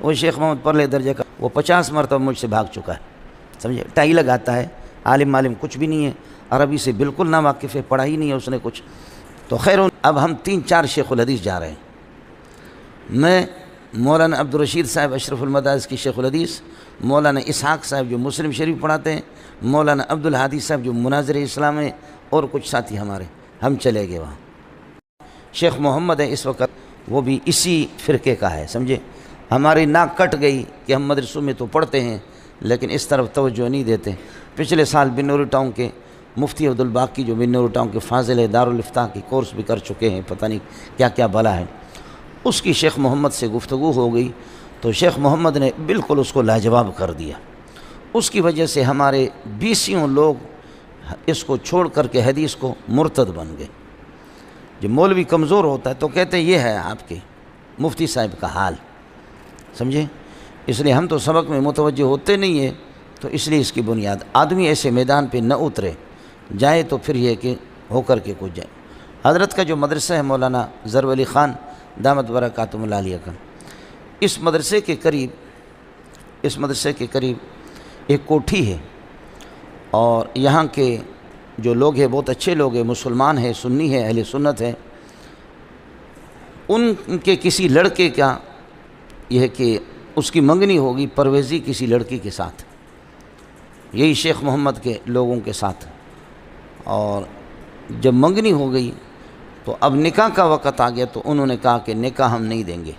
وہ شیخ محمد پرلے درجے کا، وہ 50 مرتبہ مجھ سے بھاگ چکا ہے، سمجھے، ٹائی لگاتا ہے، عالم کچھ بھی نہیں ہے، عربی سے بالکل نا واقف ہے، پڑھا ہی نہیں ہے اس نے کچھ۔ تو خیر، اب ہم 3-4 شیخ الحدیث جا رہے ہیں۔ میں مولانا عبدالرشید صاحب اشرف المدارس کی شیخ الحدیث، مولانا اسحاق صاحب جو مسلم شریف پڑھاتے ہیں، مولانا عبدالہادی صاحب جو مناظر اسلام ہیں، اور کچھ ساتھی ہمارے، ہم چلے گئے وہاں۔ شیخ محمد ہے اس وقت، وہ بھی اسی فرقے کا ہے، سمجھے۔ ہماری ناک کٹ گئی کہ ہم مدرسوں میں تو پڑھتے ہیں لیکن اس طرف توجہ نہیں دیتے۔ پچھلے سال بنوری ٹاؤن کے مفتی عبدالباقی جو بنوری ٹاؤن کے فاضل ہے، دارالافتاء کی کورس بھی کر چکے ہیں، پتہ نہیں کیا کیا بلا ہے، اس کی شیخ محمد سے گفتگو ہو گئی تو شیخ محمد نے بالکل اس کو لاجواب کر دیا۔ اس کی وجہ سے ہمارے 20 لوگ اس کو چھوڑ کر کے حدیث کو مرتد بن گئے۔ جب مولوی کمزور ہوتا ہے تو کہتے ہیں یہ ہے آپ کے مفتی صاحب کا حال، سمجھے۔ اس لیے ہم تو سبق میں متوجہ ہوتے نہیں ہیں، تو اس لیے اس کی بنیاد آدمی ایسے میدان پہ نہ اترے، جائے تو پھر یہ کہ ہو کر کے کچھ جائے۔ حضرت کا جو مدرسہ ہے مولانا ظفر علی خان دامت برکاتہم اللہ علیہ کا، اس مدرسے کے قریب ایک کوٹھی ہے، اور یہاں کے جو لوگ ہیں بہت اچھے لوگ ہیں، مسلمان ہیں، سنی ہیں، اہل سنت ہیں۔ ان کے کسی لڑکے کا یہ ہے کہ اس کی منگنی ہوگی پرویزی کسی لڑکی کے ساتھ، یہی شیخ محمد کے لوگوں کے ساتھ، اور جب منگنی ہو گئی تو اب نکاح کا وقت آ گیا، تو انہوں نے کہا کہ نکاح ہم نہیں دیں گے۔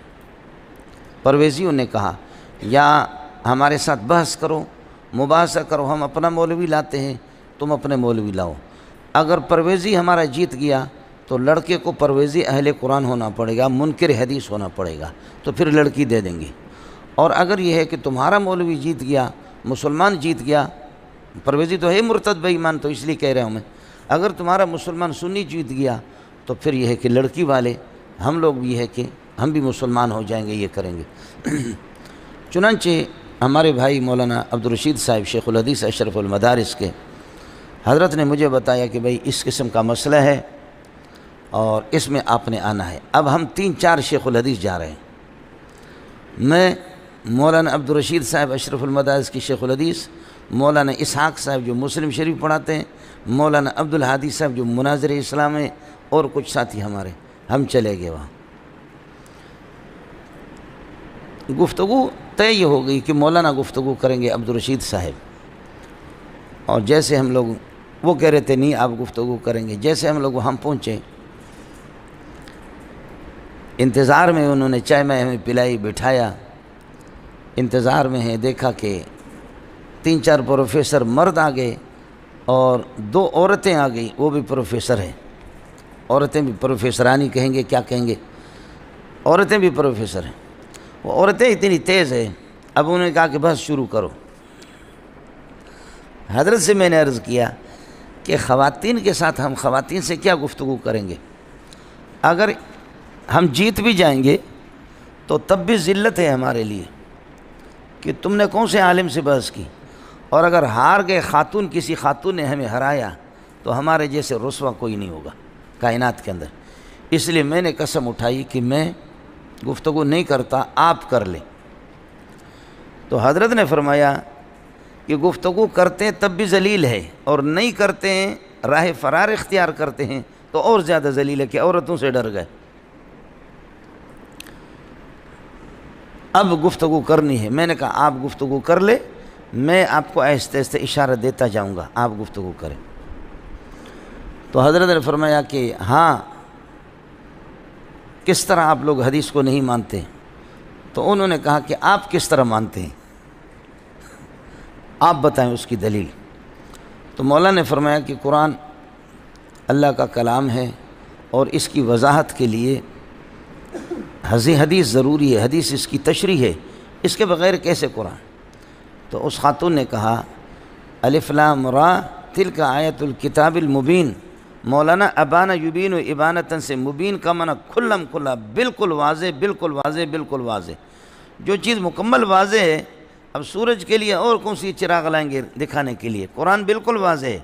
پرویزیوں نے کہا یا ہمارے ساتھ بحث کرو، مباحثہ کرو، ہم اپنا مولوی لاتے ہیں، تم اپنے مولوی لاؤ۔ اگر پرویزی ہمارا جیت گیا تو لڑکے کو پرویزی اہل قرآن ہونا پڑے گا، منکر حدیث ہونا پڑے گا، تو پھر لڑکی دے دیں گے۔ اور اگر یہ ہے کہ تمہارا مولوی جیت گیا، مسلمان جیت گیا، پرویزی تو ہے مرتد بے ایمان، تو اس لیے کہہ رہا ہوں میں، اگر تمہارا مسلمان سنی جیت گیا تو پھر یہ ہے کہ لڑکی والے ہم لوگ بھی ہے کہ ہم بھی مسلمان ہو جائیں گے، یہ کریں گے۔ چنانچہ ہمارے بھائی مولانا عبدالرشید صاحب شیخ الحدیث اشرف المدارس کے، حضرت نے مجھے بتایا کہ بھائی اس قسم کا مسئلہ ہے اور اس میں آپ نے آنا ہے۔ اب ہم 3-4 شیخ الحدیث جا رہے ہیں۔ میں مولانا عبدالرشید صاحب اشرف المدارس کی شیخ الحدیث، مولانا اسحاق صاحب جو مسلم شریف پڑھاتے ہیں، مولانا عبدالہادی صاحب جو مناظر اسلام ہیں، اور کچھ ساتھی ہمارے، ہم چلے گئے وہاں۔ گفتگو طے یہ ہو گئی کہ مولانا گفتگو کریں گے عبدالرشید صاحب، اور جیسے ہم لوگ، وہ کہہ رہے تھے نہیں آپ گفتگو کریں گے، جیسے ہم لوگ وہاں پہنچے، انتظار میں انہوں نے چائے میں ہمیں پلائی، بٹھایا، انتظار میں ہے، دیکھا کہ 3-4 پروفیسر مرد آ گئے اور 2 عورتیں آ گئی، وہ بھی پروفیسر ہیں، عورتیں بھی پروفیسرانی کہیں گے، کیا کہیں گے، عورتیں بھی پروفیسر ہیں۔ وہ عورتیں اتنی تیز ہیں، اب انہوں نے کہا کہ بس شروع کرو۔ حضرت سے میں نے عرض کیا کہ خواتین کے ساتھ ہم خواتین سے کیا گفتگو کریں گے، اگر ہم جیت بھی جائیں گے تو تب بھی ذلت ہے ہمارے لیے کہ تم نے کون سے عالم سے بحث کی، اور اگر ہار گئے، خاتون کسی خاتون نے ہمیں ہرایا تو ہمارے جیسے رسوا کوئی نہیں ہوگا کائنات کے اندر۔ اس لیے میں نے قسم اٹھائی کہ میں گفتگو نہیں کرتا، آپ کر لیں۔ تو حضرت نے فرمایا کہ گفتگو کرتے ہیں تب بھی ذلیل ہے، اور نہیں کرتے ہیں، راہ فرار اختیار کرتے ہیں تو اور زیادہ ذلیل ہے کہ عورتوں سے ڈر گئے۔ اب گفتگو کرنی ہے، میں نے کہا آپ گفتگو کر لیں، میں آپ کو آہستہ آہستہ اشارہ دیتا جاؤں گا، آپ گفتگو کریں۔ تو حضرت نے فرمایا کہ ہاں، کس طرح آپ لوگ حدیث کو نہیں مانتے؟ تو انہوں نے کہا کہ آپ کس طرح مانتے ہیں، آپ بتائیں اس کی دلیل۔ تو مولانا نے فرمایا کہ قرآن اللہ کا کلام ہے، اور اس کی وضاحت کے لیے حدیث ضروری ہے، حدیث اس کی تشریح ہے، اس کے بغیر کیسے قرآن؟ تو اس خاتون نے کہا الف لام را تلک آیت الکتاب المبین۔ مولانا ابانا یبین و ابانتاً سے مبین کا معنی کھلم کھلا، بالکل واضح، بالکل واضح، بالکل واضح۔ جو چیز مکمل واضح ہے، اب سورج کے لیے اور کون سی چراغ لائیں گے دکھانے کے لیے؟ قرآن بالکل واضح ہے،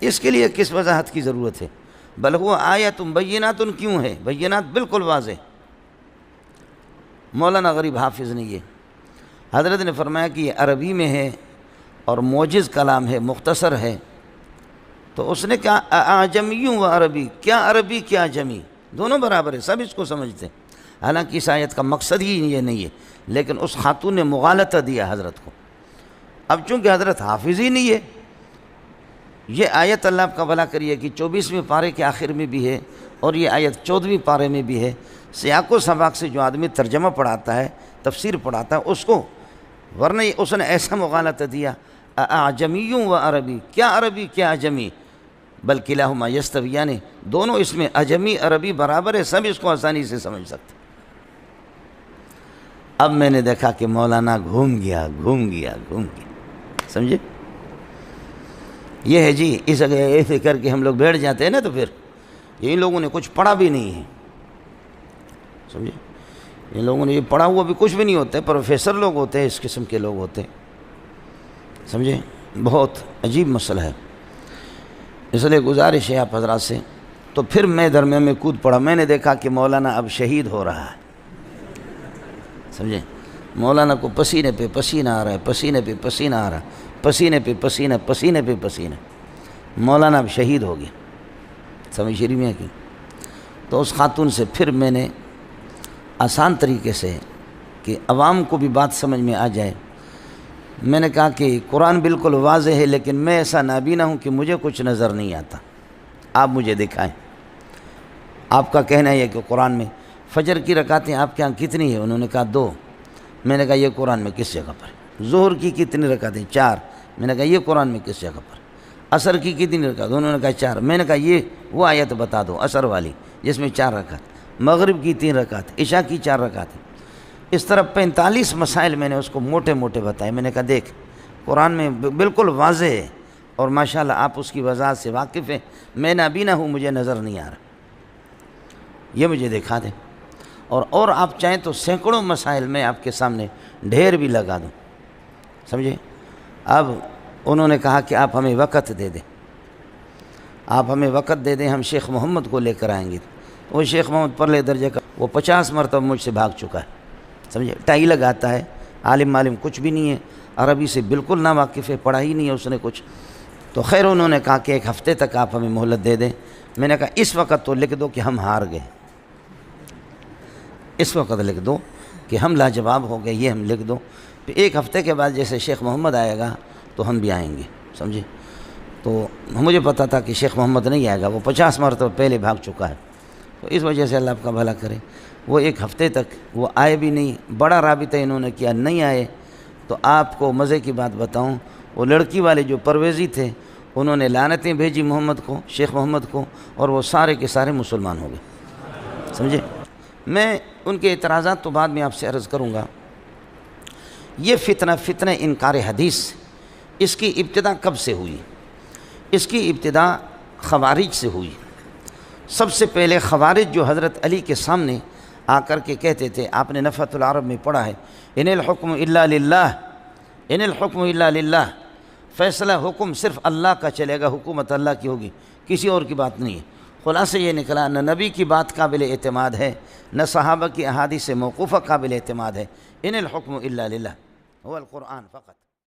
اس کے لیے کس وضاحت کی ضرورت ہے؟ بل ہوا آیت بینات، کیوں ہے؟ بینات بالکل واضح۔ مولانا غریب حافظ نے یہ حضرت نے فرمایا کہ یہ عربی میں ہے اور موجز کلام ہے، مختصر ہے، تو اس نے کہا اعجمی و عربی، کیا عربی کیا اعجمی، دونوں برابر ہے، سب اس کو سمجھتے ہیں۔ حالانکہ اس آیت کا مقصد ہی یہ نہیں ہے، لیکن اس خاتون نے مغالطہ دیا حضرت کو۔ اب چونکہ حضرت حافظ ہی نہیں ہے، یہ آیت اللہ آپ کا بھلا کریے کہ 24ویں پارے کے آخر میں بھی ہے اور یہ آیت 14ویں پارے میں بھی ہے۔ سیاق و سباق سے جو آدمی ترجمہ پڑھاتا ہے، تفسیر پڑھاتا ہے اس کو، ورنہ اس نے ایسا مغالطہ دیا اعجمی و عربی، کیا عربی کیا اعجمی، بل کلاہما یستویان، دونوں اس میں اعجمی عربی برابر ہے، سب اس کو آسانی سے سمجھ سکتے۔ اب میں نے دیکھا کہ مولانا گھوم گیا، سمجھے؟ یہ ہے جی، اس اگر ایسے کر کے ہم لوگ بیٹھ جاتے ہیں نا تو پھر یہ ان لوگوں نے کچھ پڑھا بھی نہیں ہے، سمجھے؟ ان لوگوں نے یہ پڑھا ہوا بھی کچھ بھی نہیں ہوتا ہے، پروفیسر لوگ ہوتے ہیں، اس قسم کے لوگ ہوتے ہیں، سمجھے؟ بہت عجیب مسئلہ ہے۔ اس لیے گزارش ہے آپ حضرات سے۔ تو پھر میں درمیان میں کود پڑا، میں نے دیکھا کہ مولانا اب شہید ہو رہا ہے، سمجھے؟ مولانا کو پسینے پہ پسینہ آ رہا ہے، پسینے پہ پسینہ آ رہا ہے، پسینے پہ پسینہ، پسینے پہ پسینہ، مولانا اب شہید ہو گیا، سمجھ شریف میں کی۔ تو اس خاتون سے پھر میں نے آسان طریقے سے کہ عوام کو بھی بات سمجھ میں آ جائے، میں نے کہا کہ قرآن بالکل واضح ہے، لیکن میں ایسا نابینا ہوں کہ مجھے کچھ نظر نہیں آتا، آپ مجھے دکھائیں۔ آپ کا کہنا ہے کہ قرآن میں فجر کی رکعتیں آپ کے ہاں کتنی ہیں؟ انہوں نے کہا 2۔ میں نے کہا یہ قرآن میں کس جگہ پر ہے؟ ظہر کی کتنی رکعتیں؟ 4۔ میں نے کہا یہ قرآن میں کس جگہ پر؟ عصر کی کتنی رکعت؟ انہوں نے کہا 4۔ میں نے کہا یہ وہ آیت بتا دو عصر والی جس میں 4 رکعت، مغرب کی 3 رکعت، عشاء کی 4 رکعت۔ اس طرح 45 مسائل میں نے اس کو موٹے موٹے بتائے۔ میں نے کہا دیکھ قرآن میں بالکل واضح ہے اور ماشاءاللہ آپ اس کی وضاحت سے واقف ہیں، میں نابینا ہوں، مجھے نظر نہیں آ رہا، یہ مجھے دکھا دیں۔ اور آپ چاہیں تو سینکڑوں مسائل میں آپ کے سامنے ڈھیر بھی لگا دوں، سمجھے؟ اب انہوں نے کہا کہ آپ ہمیں وقت دے دیں، آپ ہمیں وقت دے دیں، ہم شیخ محمد کو لے کر آئیں گے۔ وہ شیخ محمد پرلے درجے کا، وہ 50 مرتبہ مجھ سے بھاگ چکا ہے، سمجھے؟ ٹائی لگاتا ہے، عالم معلم کچھ بھی نہیں ہے، عربی سے بالکل نا واقف ہے، پڑھا ہی نہیں ہے اس نے کچھ۔ تو خیر انہوں نے کہا کہ 1 ہفتے تک آپ ہمیں مہلت دے دیں۔ میں نے کہا اس وقت تو لکھ دو کہ ہم ہار گئے، اس وقت لکھ دو کہ ہم لاجواب ہو گئے، یہ ہم لکھ دو۔ پھر 1 ہفتے کے بعد جیسے شیخ محمد آئے گا تو ہم بھی آئیں گے، سمجھے؟ تو مجھے پتا تھا کہ شیخ محمد نہیں آئے گا، وہ 50 مرتبہ پہلے بھاگ چکا ہے، تو اس وجہ سے اللہ آپ کا بھلا کرے۔ وہ 1 ہفتے تک وہ آئے بھی نہیں، بڑا رابطہ انہوں نے کیا، نہیں آئے۔ تو آپ کو مزے کی بات بتاؤں، وہ لڑکی والے جو پرویزی تھے انہوں نے لعنتیں بھیجی محمد کو، شیخ محمد کو، اور وہ سارے کے سارے مسلمان ہو گئے، سمجھے؟ میں ان کے اعتراضات تو بعد میں آپ سے عرض کروں گا۔ یہ فتنہ انکار حدیث، اس کی ابتدا کب سے ہوئی؟ اس کی ابتدا خوارج سے ہوئی۔ سب سے پہلے خوارج جو حضرت علی کے سامنے آ کر کے کہتے تھے، آپ نے نفحۃ العرب میں پڑھا ہے، ان الحکم الا للہ، ان الحکم الا للہ، فیصلہ حکم صرف اللہ کا چلے گا، حکومت اللہ کی ہوگی، کسی اور کی بات نہیں ہے۔ خلاصہ یہ نکلا نہ نبی کی بات قابل اعتماد ہے، نہ صحابہ کی احادیث موقوفہ قابل اعتماد ہے، ان الحکم الا للہ، هو القرآن فقط۔